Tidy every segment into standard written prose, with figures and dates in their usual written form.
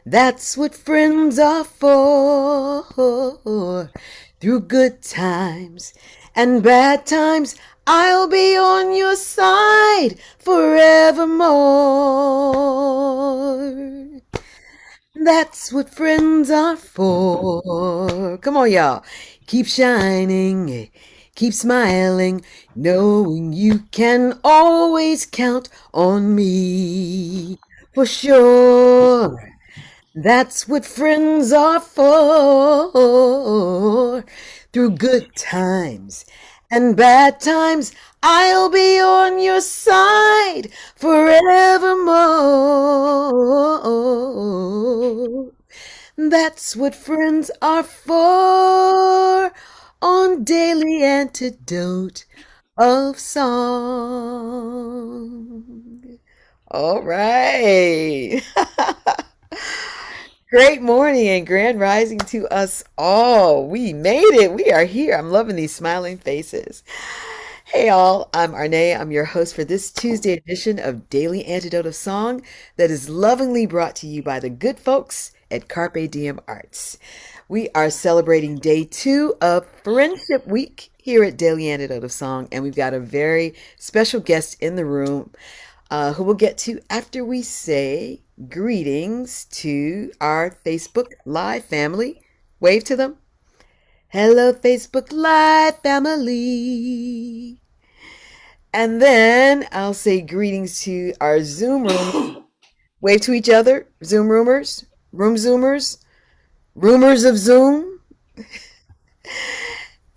That's what friends are for. Through good times and bad times, I'll be on your side forevermore. That's what friends are for. Come on, y'all. Keep shining, keep smiling, knowing you can always count on me. For sure. That's what friends are for. Through good times and bad times, I'll be on your side forevermore. That's what friends are for on Daily Antidote of Song. All right. Great morning and grand rising to us all. We made it. We are here. I'm loving these smiling faces. Hey, all. I'm Arnaé. I'm your host for this Tuesday edition of Daily Antidote of Song that is lovingly brought to you by the good folks at Carpe Diem Arts. We are celebrating day 2 of Friendship Week here at Daily Antidote of Song, and we've got a very special guest in the room who we'll get to after we say greetings to our Facebook Live family. Wave to them. Hello, Facebook Live family. And then I'll say greetings to our Zoom room. Wave to each other. Zoom roomers, room zoomers, rumors of Zoom.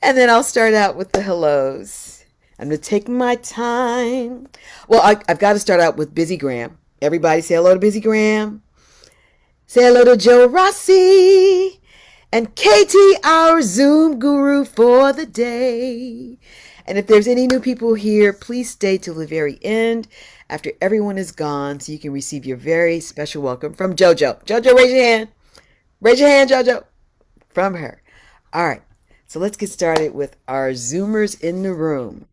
And then I'll start out with the hellos. I'm going to take my time. Well, I've got to start out with Busy Graham. Everybody say hello to Busy Graham. Say hello to Joe Rossi and Katie, our Zoom guru for the day. And if there's any new people here, please stay till the very end after everyone is gone so you can receive your very special welcome from JoJo. JoJo, raise your hand. Raise your hand, JoJo. From her. All right. So let's get started with our Zoomers in the room.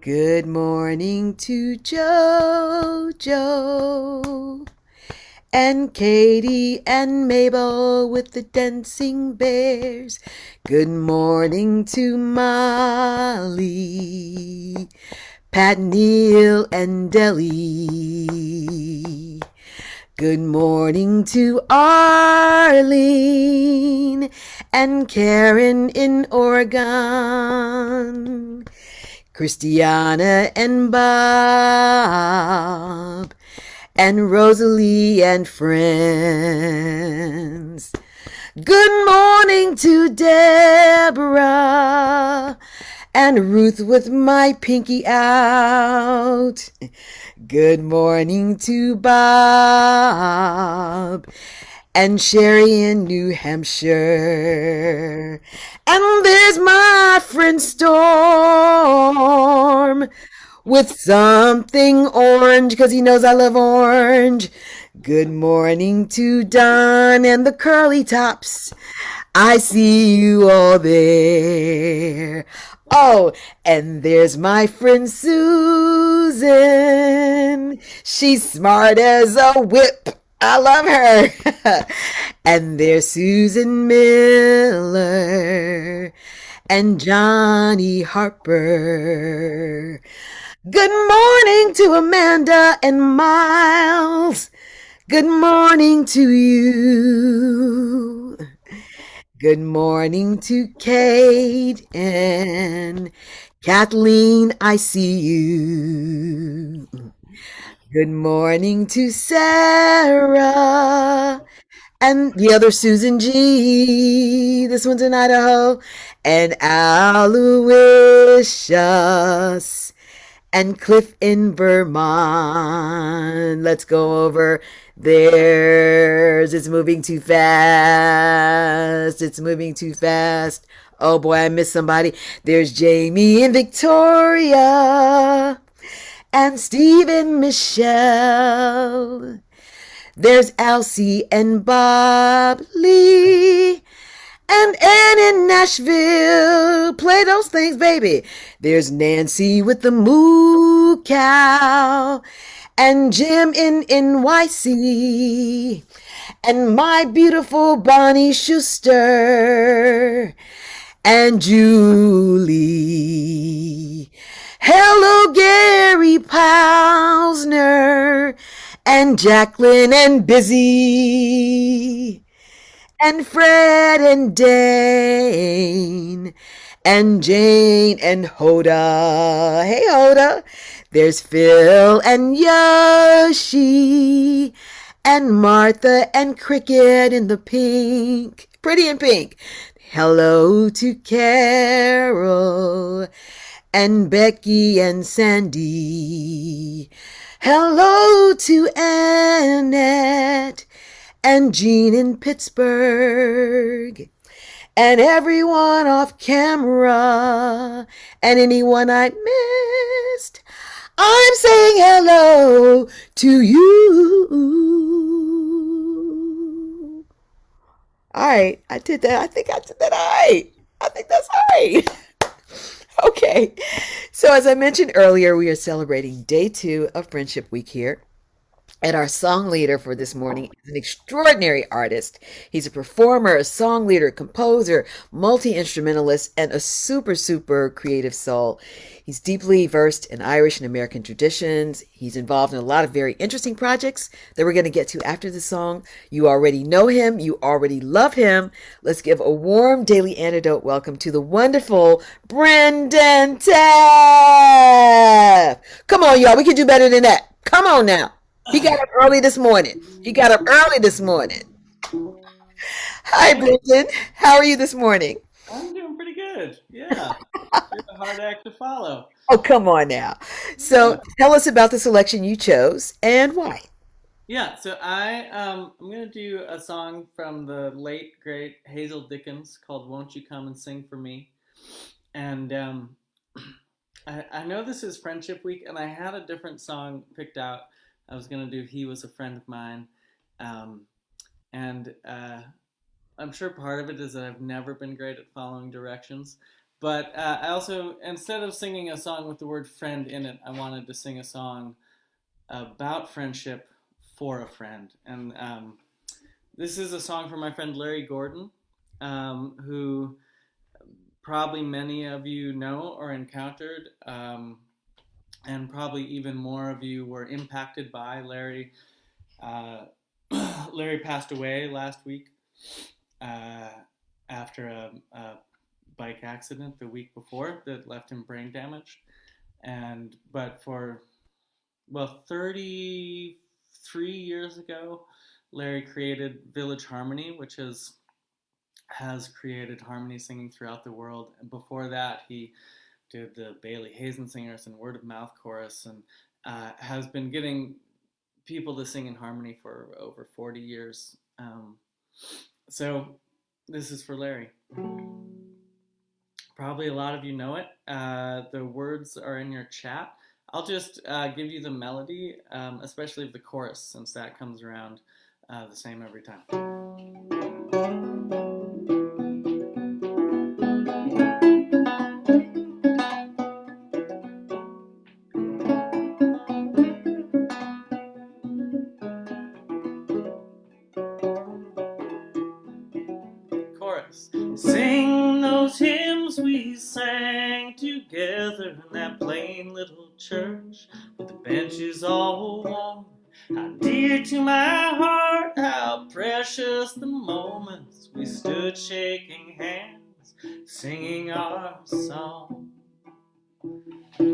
Good morning to JoJo and Katie and Mabel with the dancing bears. Good morning to Molly, Pat, Neil, and Deli. Good morning to Arlene and Karen in Oregon, Christiana and Bob, and Rosalie and friends. Good morning to Deborah and Ruth with my pinky out. Good morning to Bob and Sherry in New Hampshire. And there's my friend Storm with something orange because he knows I love orange. Good morning to Don and the curly tops. I see you all there. Oh, and there's my friend Susan. She's smart as a whip. I love her. And there's Susan Miller and Johnny Harper. Good morning to Amanda and Miles. Good morning to you. Good morning to Kate and Kathleen, I see you. Good morning to Sarah and the other Susan G. This one's in Idaho. And Aloysius and Cliff in Vermont. Let's go over theirs. It's moving too fast. It's moving too fast. Oh boy, I missed somebody. There's Jamie and Victoria and Steve and Michelle. There's Elsie and Bob Lee And Ann in Nashville, play those things, baby. There's Nancy with the moo cow, and Jim in NYC, and my beautiful Bonnie Schuster, and Julie. Hello, Gary Pausner, and Jacqueline and Busy, and Fred and Dane, and Jane and Hoda. Hey, Hoda. There's Phil and Yoshi, and Martha and Cricket in the pink. Pretty in pink. Hello to Carol and Becky and Sandy. Hello to Annette and Jean in Pittsburgh, and everyone off camera, and anyone I missed. I'm saying hello to you. All right, I did that. I think I did that all right. I think that's all right. Okay. So, as I mentioned earlier, we are celebrating day 2 of Friendship Week here. And our song leader for this morning is an extraordinary artist. He's a performer, a song leader, composer, multi-instrumentalist, and a super, super creative soul. He's deeply versed in Irish and American traditions. He's involved in a lot of very interesting projects that we're going to get to after the song. You already know him. You already love him. Let's give a warm Daily Antidote welcome to the wonderful Brendan Taaffe. Come on, y'all. We can do better than that. Come on now. He got up early this morning. He got up early this morning. Hi, Brendan. How are you this morning? I'm doing pretty good. Yeah. You're a hard act to follow. Oh, come on now. Yeah. So tell us about the selection you chose and why. Yeah, so I'm gonna do a song from the late great Hazel Dickens called "Won't You Come and Sing for Me," and I know this is Friendship Week, and I had a different song picked out. I was gonna do "He Was a Friend of Mine," um, and I'm sure part of it is that I've never been great at following directions. But I also, instead of singing a song with the word friend in it, I wanted to sing a song about friendship for a friend. And this is a song from my friend Larry Gordon, who probably many of you know or encountered, and probably even more of you were impacted by Larry. Uh, Larry passed away last week uh, after a bike accident the week before that left him brain damaged. And but for 33 years ago, Larry created Village Harmony, which has created harmony singing throughout the world. And before that, he did the Bailey Hazen Singers and Word of Mouth Chorus, and has been getting people to sing in harmony for over 40 years. So this is for Larry. Probably a lot of you know it. The words are in your chat. I'll just give you the melody, especially the chorus, since that comes around the same every time. Chorus. Sing those hymns we sang together in that plain little church with the benches all worn. How dear to my heart, how precious the moments we stood shaking hands, singing our song. I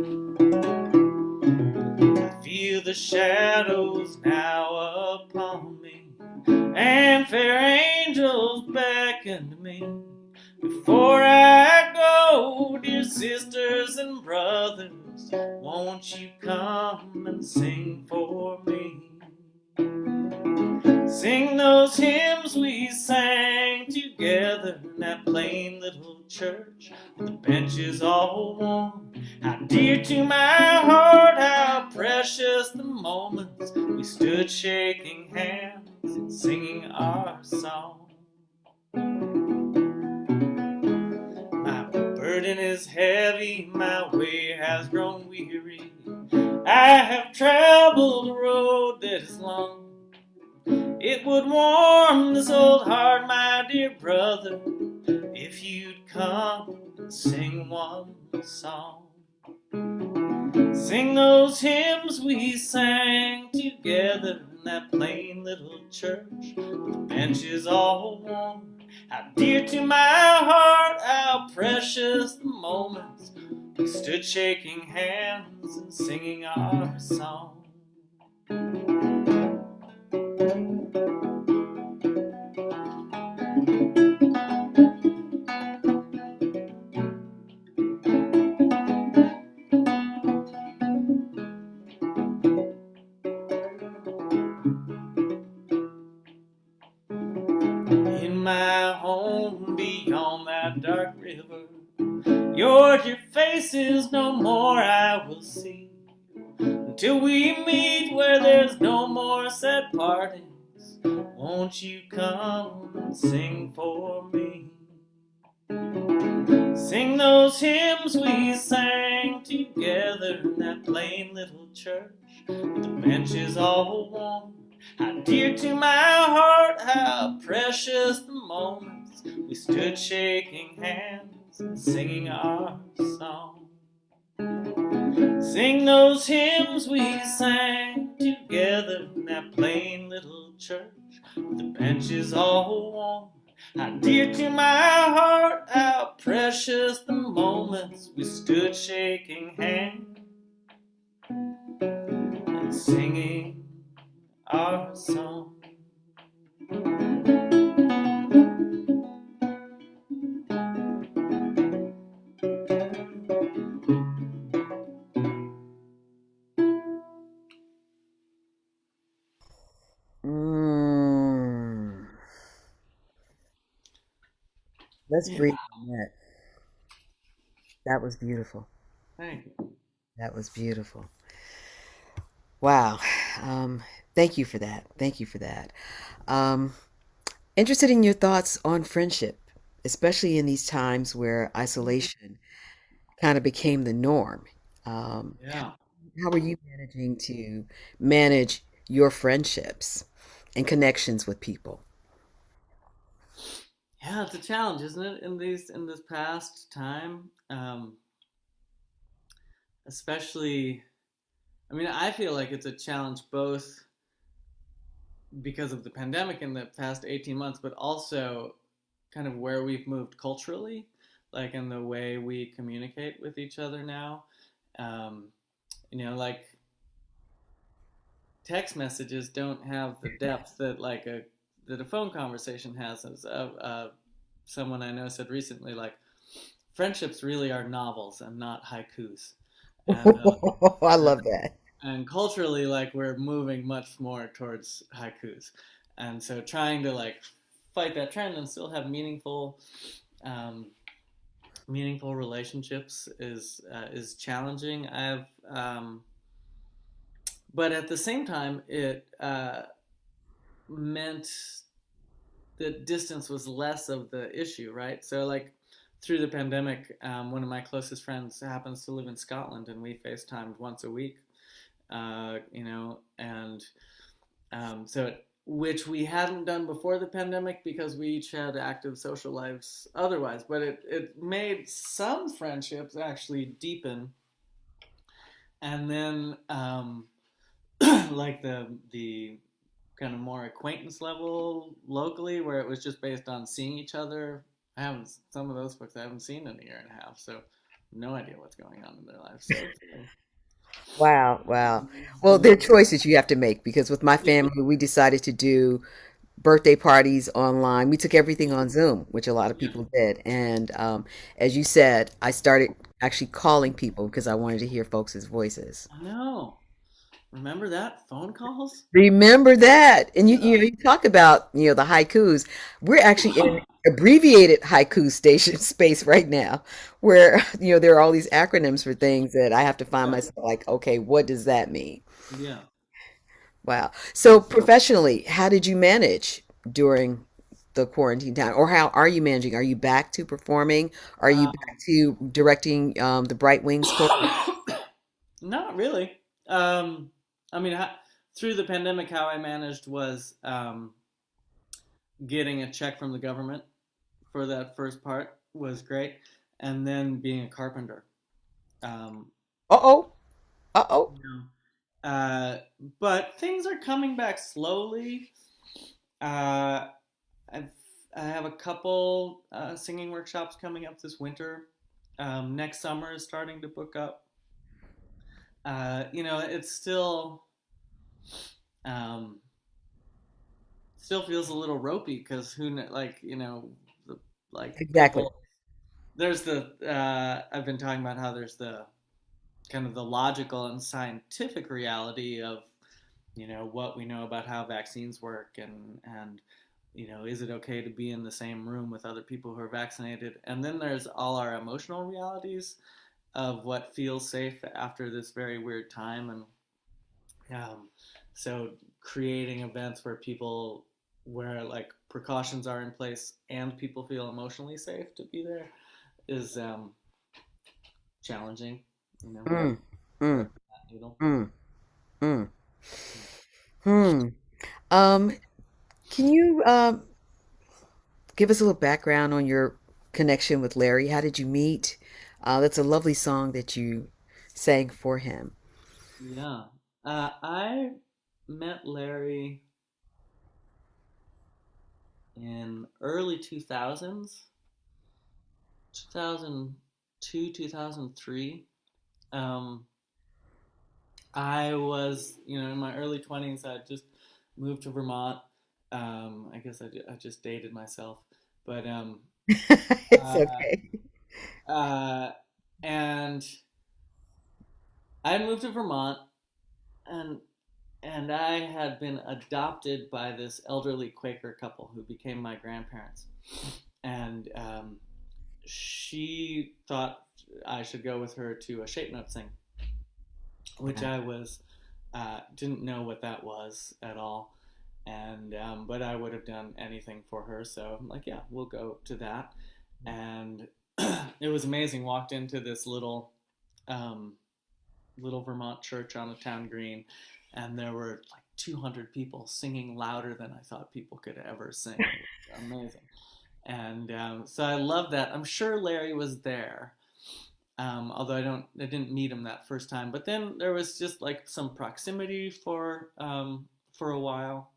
feel the shadows now upon me, and fair angels beckon to me. Before I go, dear sisters and brothers, won't you come and sing for me? Sing those hymns we sang together in that plain little church with the benches all worn. How dear to my heart, how precious the moments we stood shaking hands and singing our song. burden is heavy, my way has grown weary. I have traveled a road that is long. It would warm this old heart, my dear brother, if you'd come and sing one song. Sing those hymns we sang together in that plain little church. The benches all warm. How dear to my heart, how precious the moments we stood shaking hands and singing our song. In my home beyond that dark river, your dear faces no more I will see, until we meet where there's no more sad partings. Won't you come and sing for me? Sing those hymns we sang together in that plain little church, with the benches all warm. How dear to my heart, how precious the moments we stood shaking hands and singing our song. Sing those hymns we sang together in that plain little church, with the benches all warm. How dear to my heart, how precious the moments we stood shaking hands and singing our song. Mm. Let's Yeah, breathe on that. That was beautiful. thank you. That was beautiful. Wow. Um, Thank you for that. Thank you for that. Um, Interested in your thoughts on friendship, especially in these times where isolation kind of became the norm. Yeah. How are you managing to manage your friendships and connections with people? Yeah, it's a challenge, isn't it? In this past time, especially. I mean, I feel like it's a challenge both because of the pandemic in the past 18 months, but also kind of where we've moved culturally, like in the way we communicate with each other now. Um, like text messages don't have the depth that a phone conversation has. As someone I know said recently, like friendships really are novels and not haikus, and I love that. and culturally, like we're moving much more towards haikus, and so trying to like fight that trend and still have um, meaningful relationships is challenging. But at the same time, it meant that distance was less of the issue, right? So like through the pandemic, one of my closest friends happens to live in Scotland, and we FaceTimed once a week, and so which we hadn't done before the pandemic because we each had active social lives otherwise. But it made some friendships actually deepen, and then like the kind of more acquaintance level locally, where it was just based on seeing each other. I haven't Some of those folks I haven't seen in a year and a half, so no idea what's going on in their lives. So Wow, wow. Well, there are choices you have to make because with my family, we decided to do birthday parties online. We took everything on Zoom, which a lot of yeah, people did. And as you said, I started actually calling people because I wanted to hear folks' voices. I know. Remember that phone calls? Remember that. And Yeah. you talk about, the haikus. We're actually in an abbreviated haiku station space right now where, there are all these acronyms for things that I have to find Yeah. myself like, okay, what does that mean? Yeah. Wow. So professionally, how did you manage during the quarantine time, or how are you managing? Are you back to performing? Are you Um, back to directing the Bright Wings tour? Not really. Um, I mean, through the pandemic, how I managed was getting a check from the government for that first part was great, and then being a carpenter. Um, Uh-oh. Uh-oh. you uh, but things are coming back slowly. Uh, I've, I have a couple singing workshops coming up this winter. Next summer is starting to book up. It's um, still feels a little ropey because the, like Exactly. people. There's the I've been talking about how there's the kind of the logical and scientific reality of what we know about how vaccines work, and is it okay to be in the same room with other people who are vaccinated, and then there's all our emotional realities of what feels safe after this very weird time. And so creating events where like precautions are in place and people feel emotionally safe to be there is challenging, Mm, mm, thread that needle. mm, mm, hmm. Um, can you give us a little background on your connection with Larry? How did you meet? That's a lovely song that you sang for him. Yeah. I met Larry in early 2000s, 2002, 2003. Um, I was, in my early 20s. I just moved to Vermont. I guess I just dated myself. But It's uh, okay. uh, and I moved to Vermont, and I had been adopted by this elderly Quaker couple who became my grandparents. And she thought I should go with her to a shape note sing, which I was didn't know what that was at all, and but I would have done anything for her. So I'm like, yeah, we'll go to that. And it was amazing. Walked into this um, little Vermont church on a town green, and there were like 200 people singing louder than I thought people could ever sing. It was amazing. And so I love that. I'm sure Larry was there, although I didn't meet him that first time. But then there was just like some proximity for a while,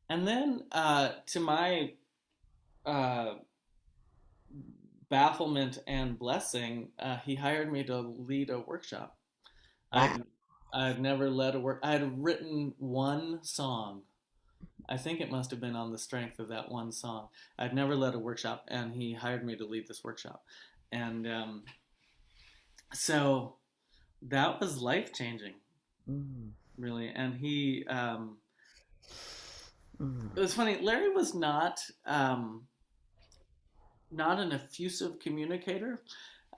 and then to my uh, bafflement and blessing, he hired me to lead a workshop. Wow. I'd I'd never led a work. I had written one song. I think it must have been on the strength of that one song. I'd never led a workshop, and he hired me to lead this workshop, and so that was life changing, Mm, really. And he, mm. it was funny. Larry was not an effusive communicator,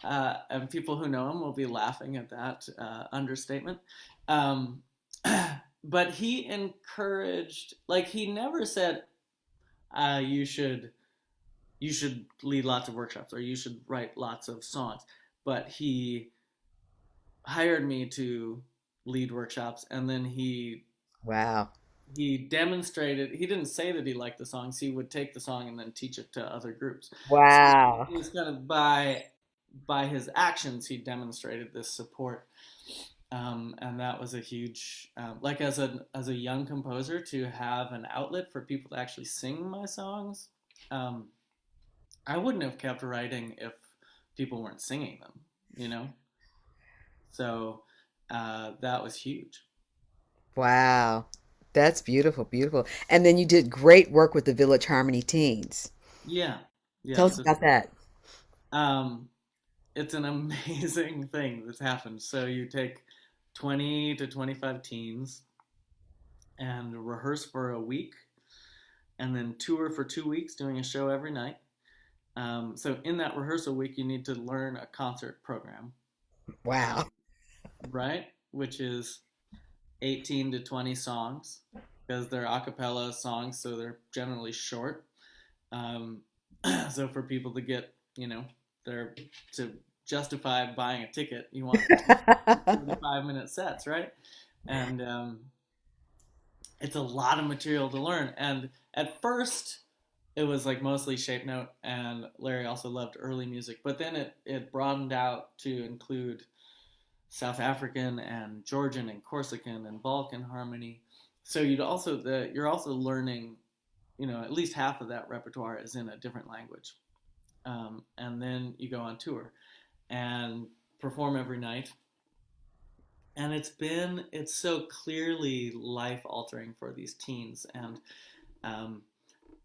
and people who know him will be laughing at that understatement. Um, but he encouraged, like he never said, "You should lead lots of workshops or you should write lots of songs," but he hired me to lead workshops, and then Wow. he demonstrated. He didn't say that he liked the songs. He would take the song and then teach it to other groups. So Wow. it was kind of by his actions he demonstrated this support, and that was a huge like as a young composer to have an outlet for people to actually sing my songs. Um, I wouldn't have kept writing if people weren't singing them, you know. So that was huge. Wow. That's beautiful, beautiful. And then you did great work with the Village Harmony Teens. Yeah, Tell yeah. us about that. Um, it's an amazing thing that's happened. So you take 20 to 25 teens and rehearse for a week, and then tour for 2 weeks, doing a show every night. So in that rehearsal week, you need to learn a concert program, Wow. um, right? Which is 18 to 20 songs. because they're a cappella songs, so they're generally short. Um, so for people to get, they're to justify buying a ticket, you want 45-minute sets, right? And it's a lot of material to learn. And at first, it was like mostly shape note, and Larry also loved early music. But then it broadened out to include South African and Georgian and Corsican and Balkan harmony. So you're also learning, at least half of that repertoire is in a different language. And then you go on tour and perform every night. And it's so clearly life altering for these teens. And um,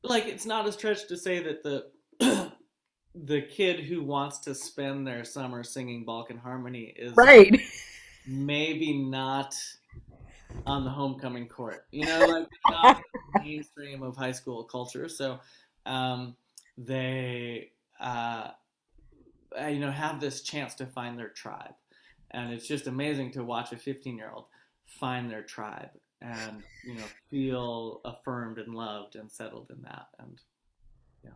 like, it's not a stretch to say that the kid who wants to spend their summer singing Balkan harmony is Right. maybe not on the homecoming court. Like, not in the mainstream of high school culture. So they have this chance to find their tribe, and it's just amazing to watch a 15-year-old find their tribe and feel affirmed and loved and settled in that. And yeah,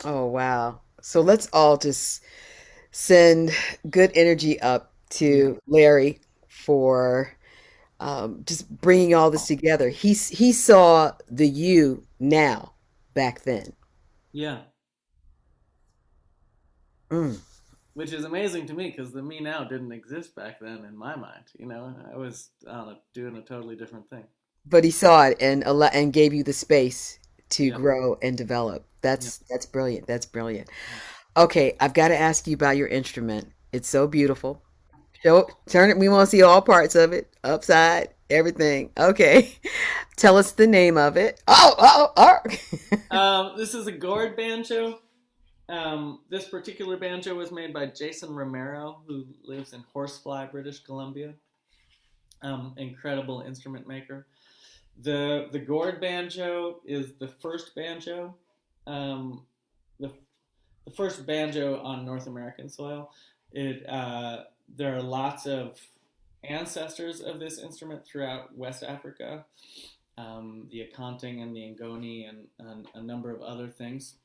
Oh, wow. So let's all just send good energy up yeah, to Larry for just bringing all this together. He saw the you now back then. yeah. Mm. Which is amazing to me because the me now didn't exist back then in my mind. I was doing a totally different thing. But he saw it and and gave you the space to Yeah, grow and develop. yeah. That's brilliant. That's brilliant. Okay, I've got to ask you about your instrument. It's so beautiful. Turn it. We want to see all parts of it, upside, everything. Okay, tell us the name of it. Oh. This is a gourd banjo. This particular banjo was made by Jason Romero, who lives in Horsefly, British Columbia. Incredible instrument maker. The gourd banjo is the first banjo, um, the the first banjo on North American soil. It There are lots of ancestors of this instrument throughout West Africa, the Akanting and the Ngoni, and a number of other things.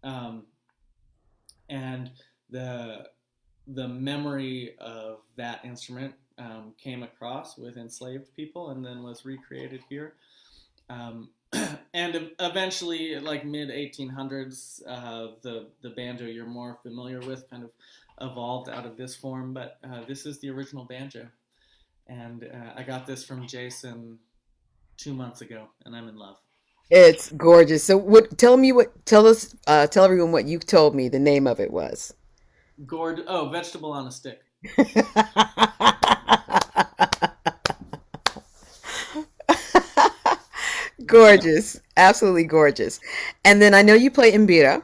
Um, and the the memory of that instrument came across with enslaved people and then was recreated here. Um, and eventually, like mid 1800s, the banjo you're more familiar with kind of evolved out of this form. But this is the original banjo, and I got this from Jason 2 months ago, and I'm in love. It's gorgeous. So what tell me what tell us tell everyone what you told me the name of it was. Gourd, oh, vegetable on a stick. Yeah, Gorgeous. Absolutely gorgeous. And then I know you play mbira,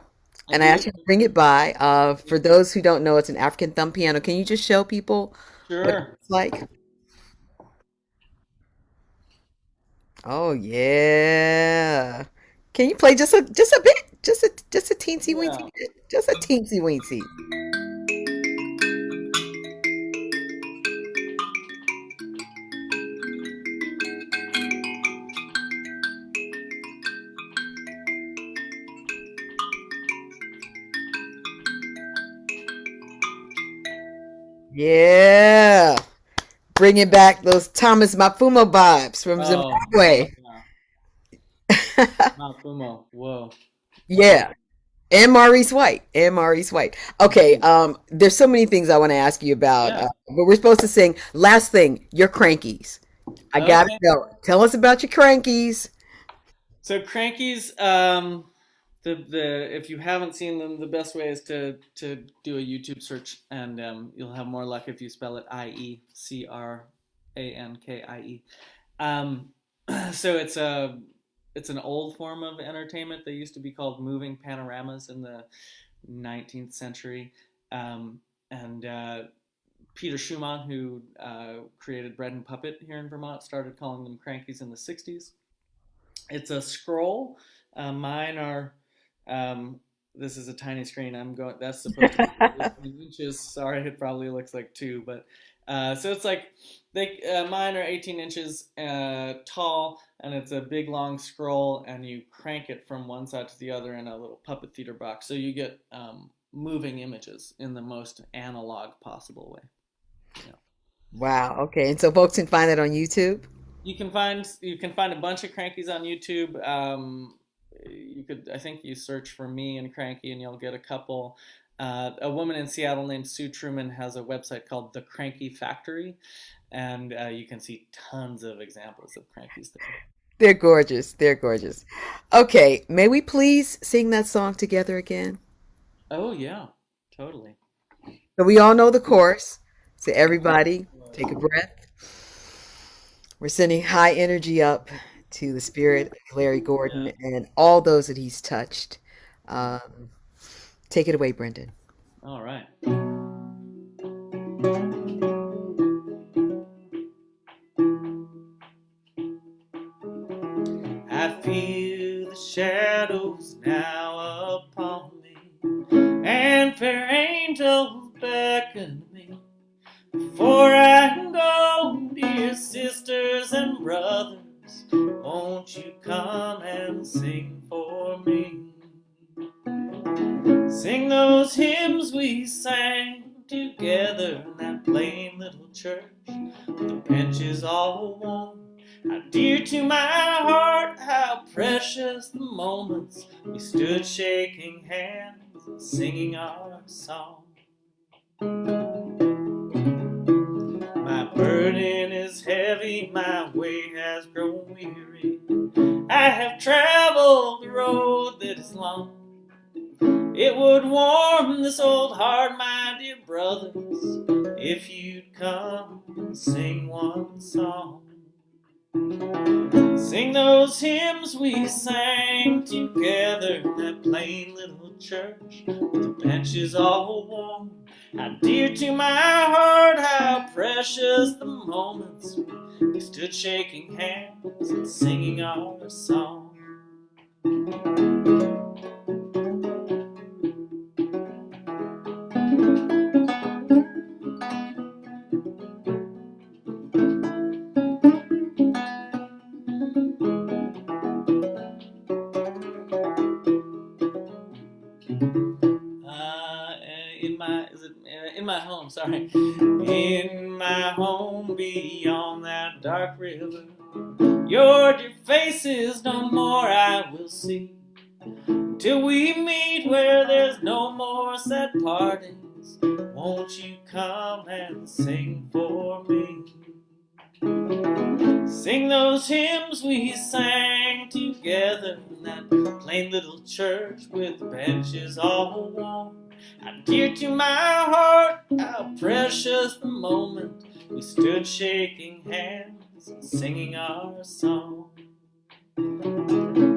I and I do. asked you to bring it by. For those who don't know, it's an African thumb piano. Can you just show people what it Sure. looks like? Oh yeah. Can you play just a bit? Just a teensy Yeah. weensy bit? Just a teensy weensy. Yeah. Bringing back those Thomas Mafumo vibes from Oh, oh Zimbabwe. yeah. Mafumo. Whoa. Yeah. And Maurice White. And Maurice White. Okay, there's so many things I want to ask you about, Yeah. but we're supposed to sing. Last thing, your crankies. I gotta Okay. know. Tell us about your crankies. So crankies, the if you haven't seen them, the best way is to do a YouTube search, and you'll have more luck if you spell it Iecrankie. Um, so it's an old form of entertainment. They used to be called moving panoramas in the 19th century, and Peter Schumann, who created Bread and Puppet here in Vermont, started calling them crankies in the 60s. It's a scroll. Mine are. Um, this is a tiny screen. I'm going. That's supposed to be 18 inches. Sorry, it probably looks like two, but So it's like mine are 18 inches tall, and it's a big long scroll, and you crank it from one side to the other in a little puppet theater box. So you get moving images in the most analog possible way. Yeah. Wow. Okay. And so folks can find that on YouTube. You can find a bunch of crankies on YouTube. You could I think you search for me and cranky and you'll get a couple. A woman in Seattle named Sue Truman has a website called The Cranky Factory, and you can see tons of examples of crankies there. They're gorgeous. They're gorgeous. Okay. May we please sing that song together again? Oh yeah, totally. So we all know the chorus. So everybody take a breath. We're sending high energy up to the spirit of Larry Gordon Yeah. and all those that he's touched. Um, Take it away, Brendan. All right. I feel the shadows now upon me, and fair angels beckon me. Before I can go, dear sisters and brothers, won't you come and sing for me? Sing those hymns we sang together in that plain little church. The benches all warm, how dear to my heart, how precious the moments we stood shaking hands, singing our song. My burden is heavy, my way has grown weary. I have traveled the road that is long. It would warm this old heart, my dear brothers, if you'd come and sing one song. Sing those hymns we sang together in that plain little church, with the benches all warm. How dear to my heart, how precious the moments we stood shaking hands and singing our song. Uh, in my home, sorry, in my home beyond that dark river, your dear faces no more I will see, till we meet where there's no more sad partings. Won't you come and sing for me? Sing those hymns we sang together in that plain little church with benches all warm. How dear to my heart, how precious the moment we stood shaking hands and singing our song.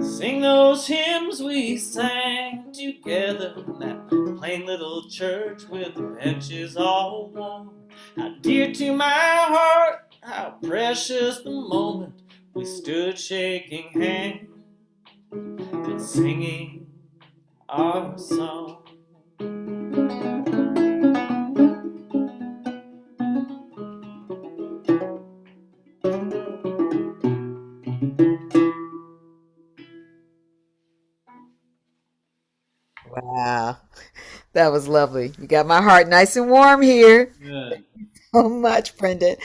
Sing those hymns we sang together in that plain little church with the benches all warm. How dear to my heart, how precious the moment we stood shaking hands and singing our song. Wow. That was lovely. You got my heart nice and warm here. Good. So much, Brendan.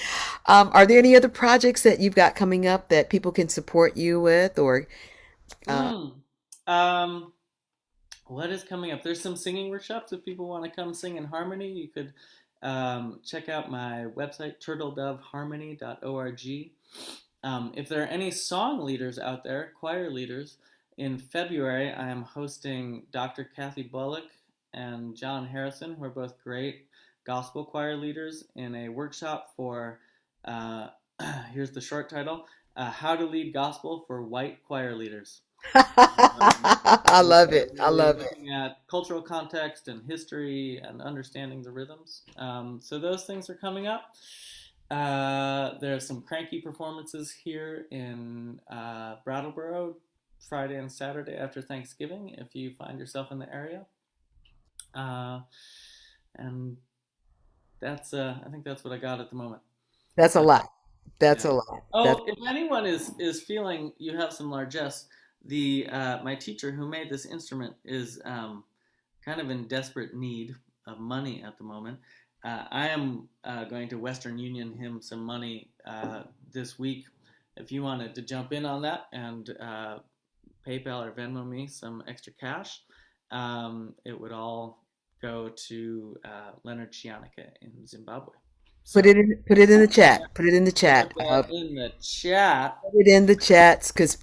Are there any other projects that you've got coming up that people can support you with or uh, Mm. Um, what is coming up? There's some singing workshops. If people want to come sing in harmony, you could check out my website, turtledoveharmony.org. If there are any song leaders out there, choir leaders, in February I am hosting Dr. Kathy Bullock and John Harrison, who are both great gospel choir leaders, in a workshop for, uh, here's the short title, How to Lead Gospel for White Choir Leaders. I love it. I Really love it. looking at cultural context and history and understanding the rhythms. So those things are coming up. There are some cranky performances here in Brattleboro Friday and Saturday after Thanksgiving if you find yourself in the area. Uh, and that's I think that's what I got at the moment. That's a But lot. That's yeah. a lot. That's Oh, if anyone is feeling you have some largesse, the my teacher who made this instrument is kind of in desperate need of money at the moment. I am going to Western Union him some money this week. If you wanted to jump in on that and PayPal or Venmo me some extra cash, it would all go to Leonard Chianica in Zimbabwe. So put it in the chat. Put it in the chat. put that in the chat. Put it in the chats because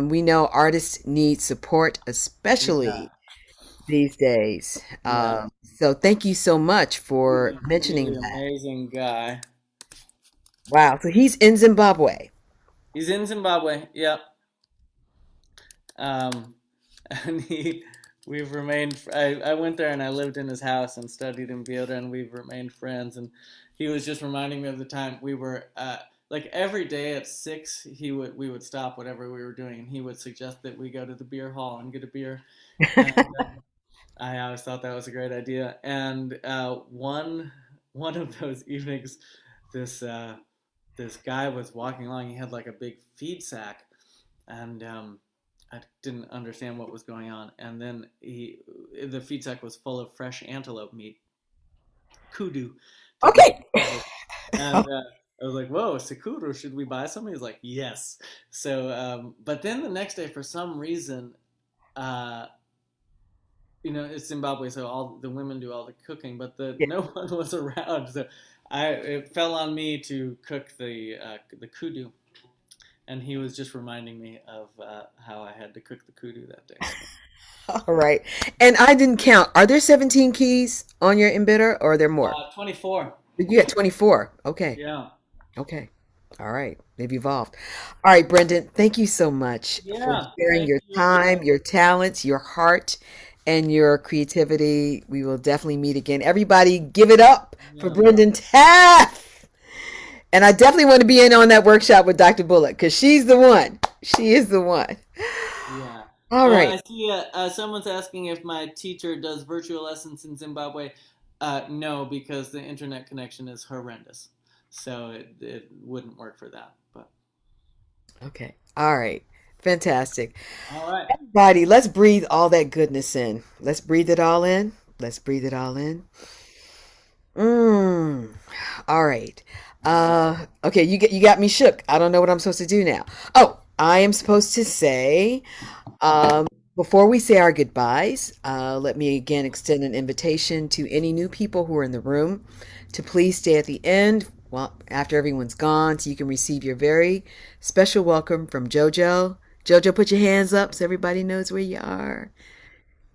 we know artists need support, Yeah, especially these days. yeah. So thank you so much He's for a mentioning really that. amazing guy. Wow. So he's in Zimbabwe. He's in Zimbabwe. Yep. Um, and we've remained. I went there and I lived in his house and studied in Biota, and we've remained friends. And he was just reminding me of the time we were like every day at 6. We would stop whatever we were doing, and he would suggest that we go to the beer hall and get a beer. And I always thought that was a great idea. And one of those evenings, this this guy was walking along. He had like a big feed sack, and I didn't understand what was going on. And then the feed sack was full of fresh antelope meat, kudu, to be Okay. specific. And I was like, "Whoa, Sakura, should we buy some?" He's like, "Yes." So, but then the next day, for some reason, uh, it's Zimbabwe, so all the women do all the cooking, but the Yeah. no one was around. So it fell on me to cook the kudu, and he was just reminding me of how I had to cook the kudu that day. So, All right. And I didn't count. Are there 17 keys on your embedder or are there more? 24. You got 24. Okay. Yeah. Okay. All right. They've evolved. All right, Brendan, thank you so much for Yeah. sharing Thank your you time, again. your talents, your heart, and your creativity. We will definitely meet again. Everybody, give it up for Yeah. Brendan Taaffe. And I definitely want to be in on that workshop with Dr. Bullock because she's the one. She is the one. Yeah. All Oh, right. I see. Someone's asking if my teacher does virtual lessons in Zimbabwe. No, because the internet connection is horrendous, so it wouldn't work for that. But Okay. All right. Fantastic. all right. Everybody, let's breathe all that goodness in. Let's breathe it all in. Let's breathe it all in. Mm. All right. Okay, you got me shook. I don't know what I'm supposed to do now. Oh, I am supposed to say, um, before we say our goodbyes, let me again extend an invitation to any new people who are in the room to please stay at the end, well, after everyone's gone, so you can receive your very special welcome from JoJo. JoJo, put your hands up so everybody knows where you are.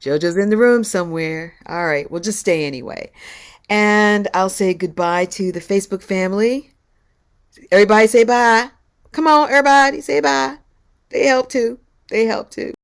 JoJo's in the room somewhere. All right, we'll just stay anyway. And I'll say goodbye to the Facebook family. Everybody say bye. Come on, everybody, say bye. They help too. They help too.